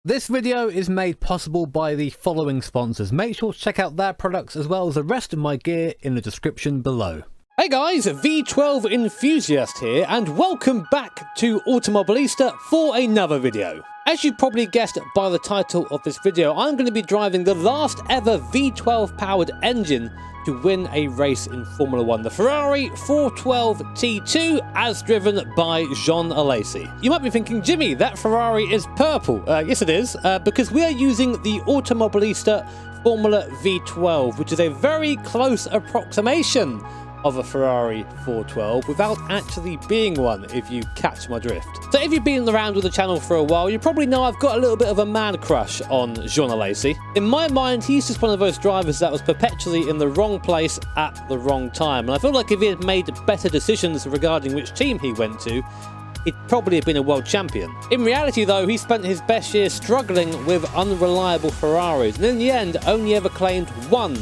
This video is made possible by the following sponsors. Make sure to check out their products as well as the rest of my gear in the description below. Hey guys, V12 enthusiast here, and welcome back to Automobilista for another video. As you probably guessed by the title of this video, I'm going to be driving the last ever V12 powered engine to win a race in Formula 1, the Ferrari 412 T2 as driven by Jean Alesi. You might be thinking, Jimmy, that Ferrari is purple. Yes it is, because we are using the Automobilista Formula V12, which is a very close approximation of a Ferrari 412 without actually being one, if you catch my drift. So if you've been around with the channel for a while, you probably know I've got a little bit of a man crush on Jean Alesi. In my mind, he's just one of those drivers that was perpetually in the wrong place at the wrong time, and I feel like if he had made better decisions regarding which team he went to, he'd probably have been a world champion. In reality though, he spent his best years struggling with unreliable Ferraris, and in the end only ever claimed one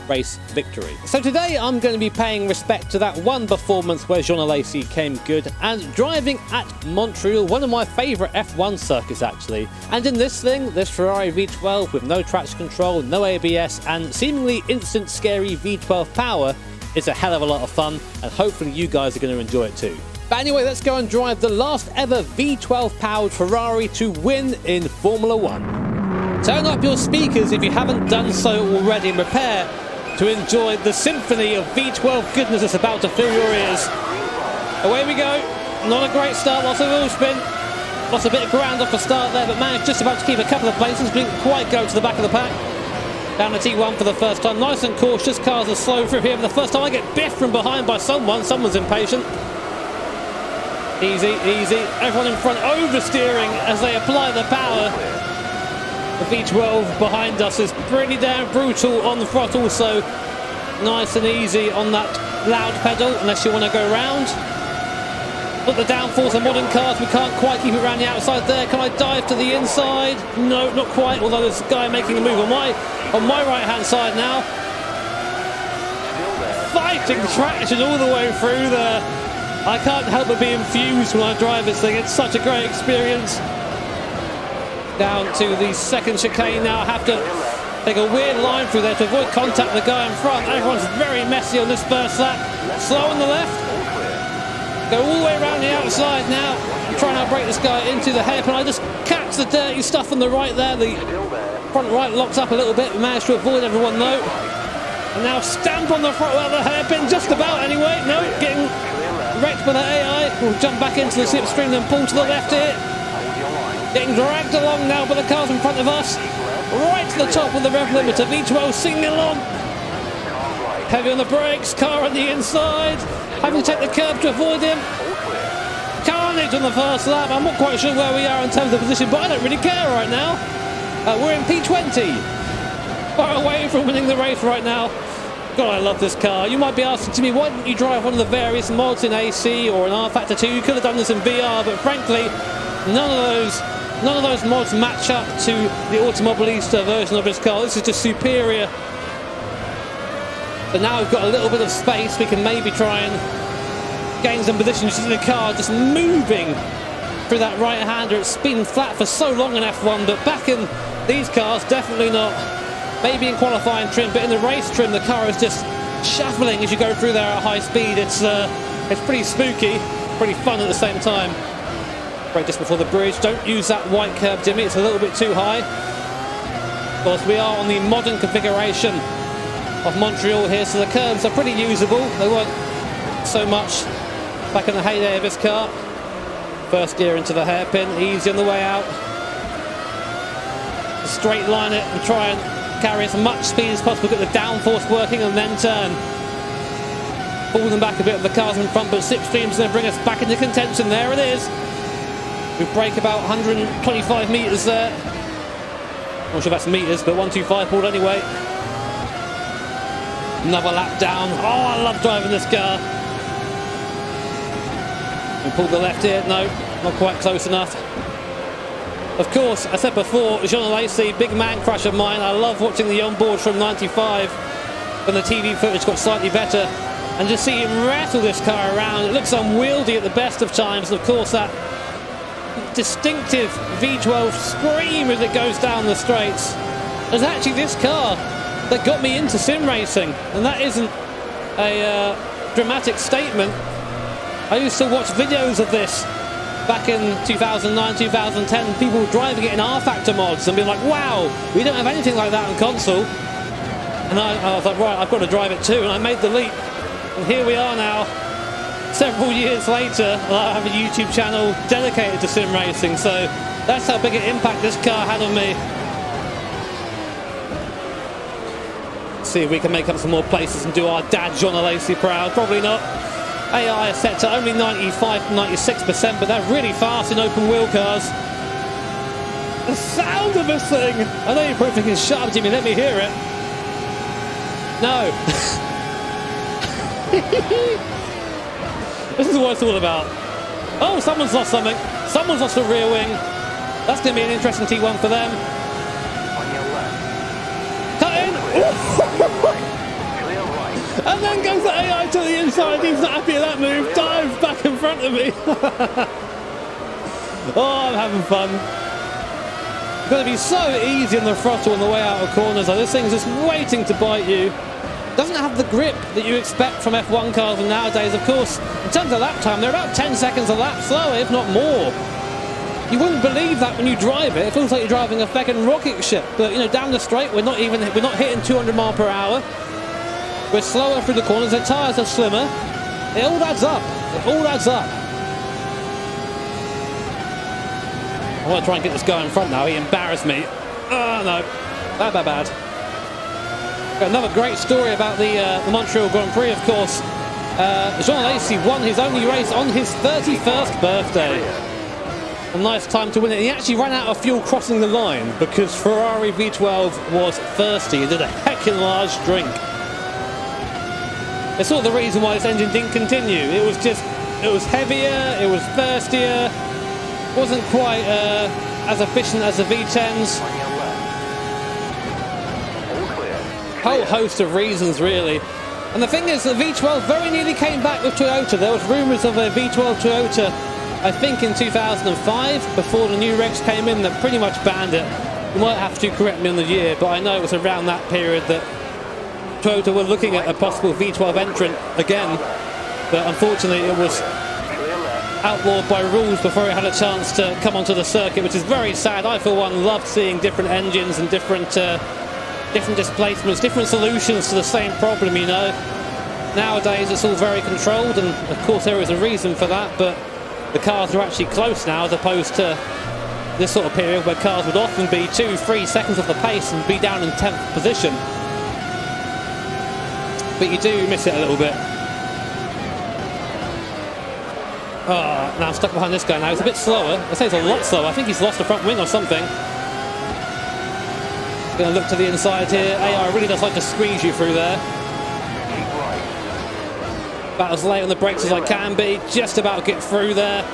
race victory. So today I'm going to be paying respect to that one performance where Jean Alesi came good and driving at Montreal, one of my favourite F1 circuits actually. And in this thing, this Ferrari V12 with no traction control, no ABS and seemingly instant scary V12 power is a hell of a lot of fun, and hopefully you guys are going to enjoy it too. But anyway, let's go and drive the last ever V12 powered Ferrari to win in Formula 1. Turn up your speakers if you haven't done so already and prepare to enjoy the symphony of V12 goodness that's about to fill your ears. Away we go. Not a great start, lots of wheel spin. Lost a bit of ground off the start there, but managed just about to keep a couple of places. Didn't quite go to the back of the pack. Down to T1 for the first time. Nice and cautious. Cars are slow through here for the first time. I get biffed from behind by someone. Someone's impatient. Easy, easy. Everyone in front oversteering as they apply the power. The V12 behind us is pretty damn brutal on the throttle, so nice and easy on that loud pedal, unless you want to go round. Look, the downforce of modern cars, we can't quite keep it around the outside there. Can I dive to the inside? No, not quite, although there's a guy making a move on my right-hand side now. Fighting traction all the way through there. I can't help but be infused when I drive this thing. It's such a great experience. Down to the second chicane now. I have to take a weird line through there to avoid contact with the guy in front. Everyone's very messy on this first lap. Slow on the left. Go all the way around the outside now. I'm trying to break this guy into the hairpin. I just catch the dirty stuff on the right there. The front right locks up a little bit. We managed to avoid everyone though. And now stamp on the front well, the hairpin, just about anyway. No, getting wrecked by the AI. We'll jump back into the slipstream and pull to the left here. Getting dragged along now by the cars in front of us. Right to the top with the rev limiter. V12 singing along. Heavy on the brakes. Car on the inside. Having to take the curb to avoid him. Carnage on the first lap. I'm not quite sure where we are in terms of position, but I don't really care right now. We're in P20. Far away from winning the race right now. God, I love this car. You might be asking to me, why didn't you drive one of the various mods in AC or an R Factor 2? You could have done this in VR, but frankly, none of those mods match up to the Automobilista version of this car. This is just superior. But now we've got a little bit of space. We can maybe try and gain some position. You see the car just moving through that right-hander. It's been flat for so long in F1, but back in these cars, definitely not. Maybe in qualifying trim, but in the race trim, the car is just shuffling as you go through there at high speed. It's pretty spooky, pretty fun at the same time. Right just before the bridge. Don't use that white curb, Jimmy. It's a little bit too high. Of course, we are on the modern configuration of Montreal here, so the curbs are pretty usable. They weren't so much back in the heyday of this car. First gear into the hairpin, easy on the way out. Straight line it and try and carry as much speed as possible, get the downforce working and then turn. Pull them back a bit of the cars in front, but slipstream's going to bring us back into contention. There it is. We break about 125 metres there. I'm not sure if that's meters, but 125 pulled anyway. Another lap down. Oh, I love driving this car. We pulled the left here. No, not quite close enough. Of course, I said before, Jean Alesi, big man crush of mine. I love watching the onboard from 95 when the TV footage got slightly better. And just see him rattle this car around. It looks unwieldy at the best of times. And of course, that distinctive V12 scream as it goes down the straights. It's actually this car that got me into sim racing, and that isn't a dramatic statement. I used to watch videos of this back in 2009, 2010, people driving it in R-Factor mods and being like, wow, we don't have anything like that on console. And I was like, right, I've got to drive it too, and I made the leap. And here we are now, several years later, and I have a YouTube channel dedicated to sim racing, so that's how big an impact this car had on me. Let's see if we can make up some more places and do our dad John Lacey proud. Probably not. AI is set to only 95 to 96%, but they're really fast in open wheel cars. The sound of this thing! I know you're probably thinking, shut up, Jimmy, let me hear it. No. This is what it's all about. Oh, someone's lost something. Someone's lost a rear wing. That's going to be an interesting T1 for them. On your left. Cut in! Clear right. And then goes the AI to the inside. He's not happy at that move. Dives back in front of me. Oh, I'm having fun. It's going to be so easy on the throttle on the way out of corners. This thing's just waiting to bite you. Doesn't have the grip that you expect from F1 cars and nowadays, of course. In terms of lap time, they're about 10 seconds a lap slower, if not more. You wouldn't believe that when you drive it. It feels like you're driving a fucking rocket ship. But you know, down the straight, we're not hitting 200 miles per hour. We're slower through the corners. The tyres are slimmer. It all adds up. It all adds up. I want to try and get this guy in front now. He embarrassed me. Oh no, bad. Got another great story about the Montreal Grand Prix, of course. Jean Lacey won his only race on his 31st birthday. A nice time to win it. He actually ran out of fuel crossing the line because Ferrari V12 was thirsty and did a heckin' large drink. It's sort of the reason why this engine didn't continue. It was heavier, it was thirstier, wasn't quite as efficient as the V10s. On your left. All clear. Whole host of reasons, really. And the thing is, the V12 very nearly came back with Toyota. There was rumours of a V12 Toyota, I think in 2005, before the new regs came in, that pretty much banned it. You might have to correct me on the year, but I know it was around that period that Toyota were looking at a possible V12 entrant again. But unfortunately, it was outlawed by rules before it had a chance to come onto the circuit, which is very sad. I, for one, loved seeing different engines and different displacements, different solutions to the same problem, you know. Nowadays, it's all very controlled, and of course there is a reason for that, but the cars are actually close now, as opposed to this sort of period where cars would often be 2-3 seconds off the pace and be down in 10th position. But you do miss it a little bit. Oh, now I'm stuck behind this guy now. He's a bit slower. I say he's a lot slower. I think he's lost a front wing or something. Going to look to the inside here. AI really does like to squeeze you through there. About as late on the brakes as I can be. Just about get through there.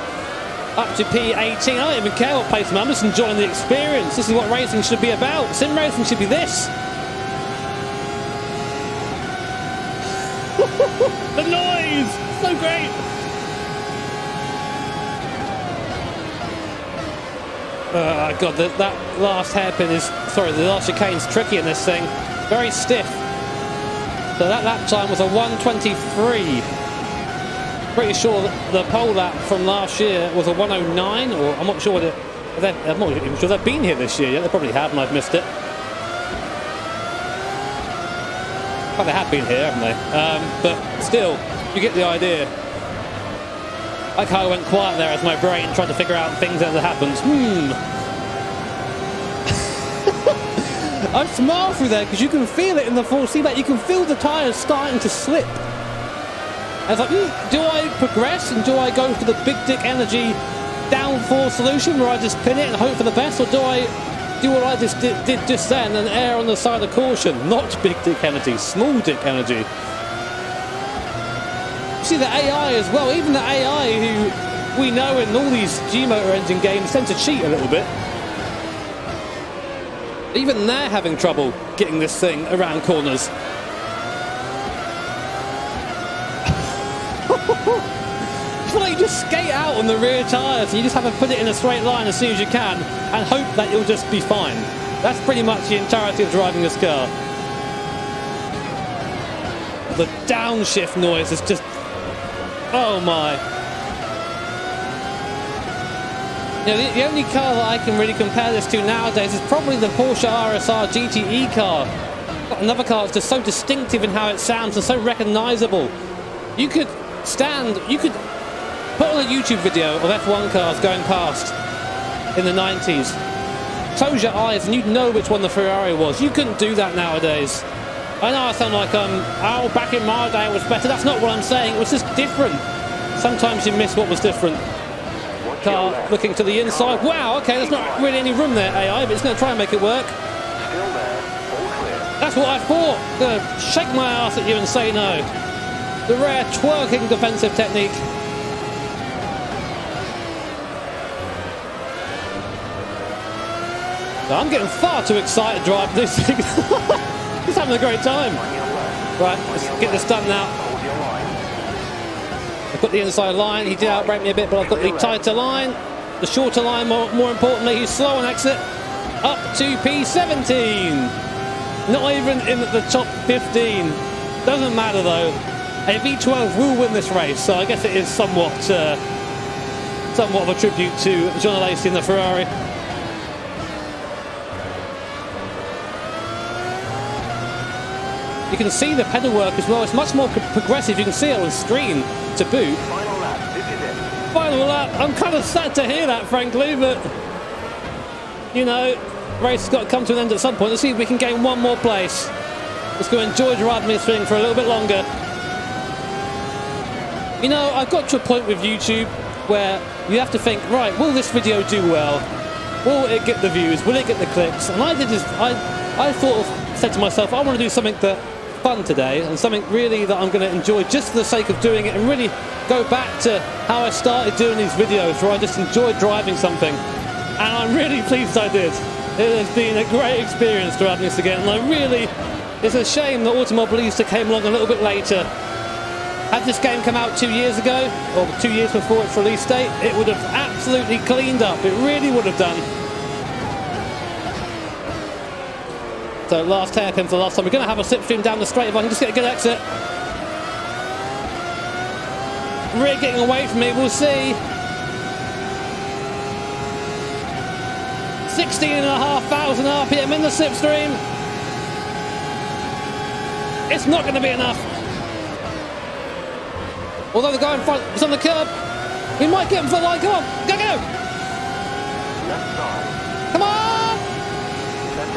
Up to P18. I don't even care what pace I'm at. I'm just enjoying the experience. This is what racing should be about. Sim racing should be this. The noise! So great! God, that last hairpin is... Sorry, the last chicane's tricky in this thing. Very stiff. So that lap time was a 1:23. Pretty sure that the pole lap from last year was a 1:09, or I'm not sure what it... I'm not even sure they've been here this year yet. They probably have, and I've missed it. Well, they have been here, haven't they? But still, you get the idea. Like how I went quiet there as my brain tried to figure out things that had happened. I smile through there because you can feel it in the full seatback. You can feel the tyres starting to slip. I was like, do I progress and do I go for the big dick energy downforce solution where I just pin it and hope for the best, or do I do what I just did just then and err on the side of caution? Not big dick energy, small dick energy. See the AI as well, even the AI who we know in all these G-Motor engine games tend to cheat a little bit. Even they're having trouble getting this thing around corners. I feel like you just skate out on the rear tyres and you just have to put it in a straight line as soon as you can and hope that you'll just be fine. That's pretty much the entirety of driving this car. The downshift noise is just... oh my. You know, the only car that I can really compare this to nowadays is probably the Porsche RSR GTE car. Another car that's just so distinctive in how it sounds and so recognisable. You could put on a YouTube video of F1 cars going past in the 90s. Close your eyes and you'd know which one the Ferrari was. You couldn't do that nowadays. I know I sound like, oh, back in my day it was better. That's not what I'm saying. It was just different. Sometimes you miss what was different. Car looking to the inside. Wow, okay, there's not really any room there, AI, but it's going to try and make it work. That's what I thought. I'm going to shake my ass at you and say no. The rare twerking defensive technique. I'm getting far too excited driving this thing. Just having a great time. Right, let's get this done now. I've got the inside line. He did outbrake me a bit, but I've got the tighter line. The shorter line, more importantly. He's slow on exit. Up to P17. Not even in the top 15. Doesn't matter though. A V12 will win this race, so I guess it is somewhat of a tribute to John Lacey in the Ferrari. You can see the pedal work as well. It's much more progressive. You can see it on screen to boot. Final lap, this is it. Final lap. I'm kind of sad to hear that, frankly, but you know, race has got to come to an end at some point. Let's see if we can gain one more place. Let's go enjoy driving this thing for a little bit longer. You know, I've got to a point with YouTube where you have to think, right, will this video do well? Will it get the views? Will it get the clicks? And I said to myself, I want to do something that fun today and something really that I'm going to enjoy just for the sake of doing it and really go back to how I started doing these videos where I just enjoyed driving something. And I'm really pleased I did. It has been a great experience driving this again, and it's a shame that Automobilista came along a little bit later. Had this game come out 2 years ago, or 2 years before its release date, it would have absolutely cleaned up. It really would have done. So last hairpin for the last time. We're going to have a slipstream down the straight if I can just get a good exit. Rear getting away from me, we'll see. 16,500 RPM in the slipstream. It's not going to be enough. Although the guy in front is on the curb. We might get him for the line. Come on, go, go. Come on.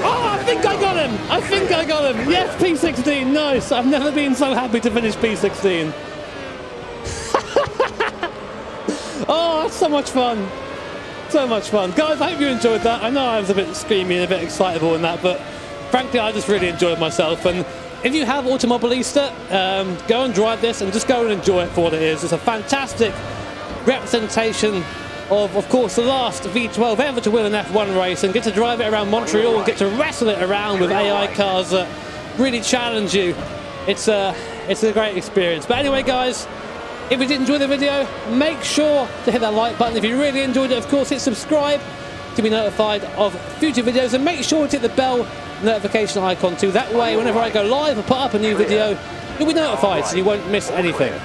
Oh, I think I got him. I think I got him. Yes, P16, nice. I've never been so happy to finish P16. Oh, that's so much fun. So much fun. Guys, I hope you enjoyed that. I know I was a bit screamy and a bit excitable in that, but frankly, I just really enjoyed myself. And if you have Automobilista, go and drive this and just go and enjoy it for what it is. It's a fantastic representation of course, the last V12 ever to win an F1 race and get to drive it around Montreal and get to wrestle it around with AI cars that really challenge you. It's a great experience. But anyway, guys, if you did enjoy the video, make sure to hit that like button. If you really enjoyed it, of course, hit subscribe to be notified of future videos, and make sure to hit the bell notification icon too. That way, whenever I go live or put up a new video, you'll be notified so you won't miss anything.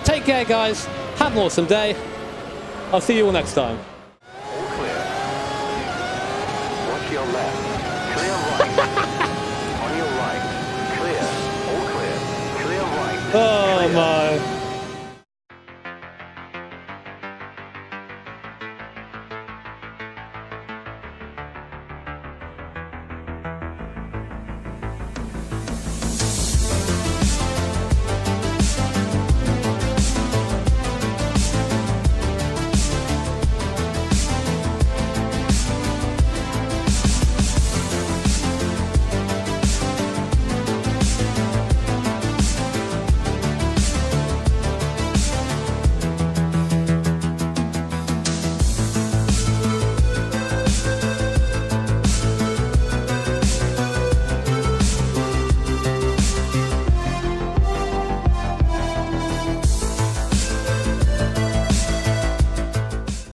Take care, guys. Have an awesome day. I'll see you all next time. All clear. Watch your left. Clear right. On your right. Clear. All clear. Clear right.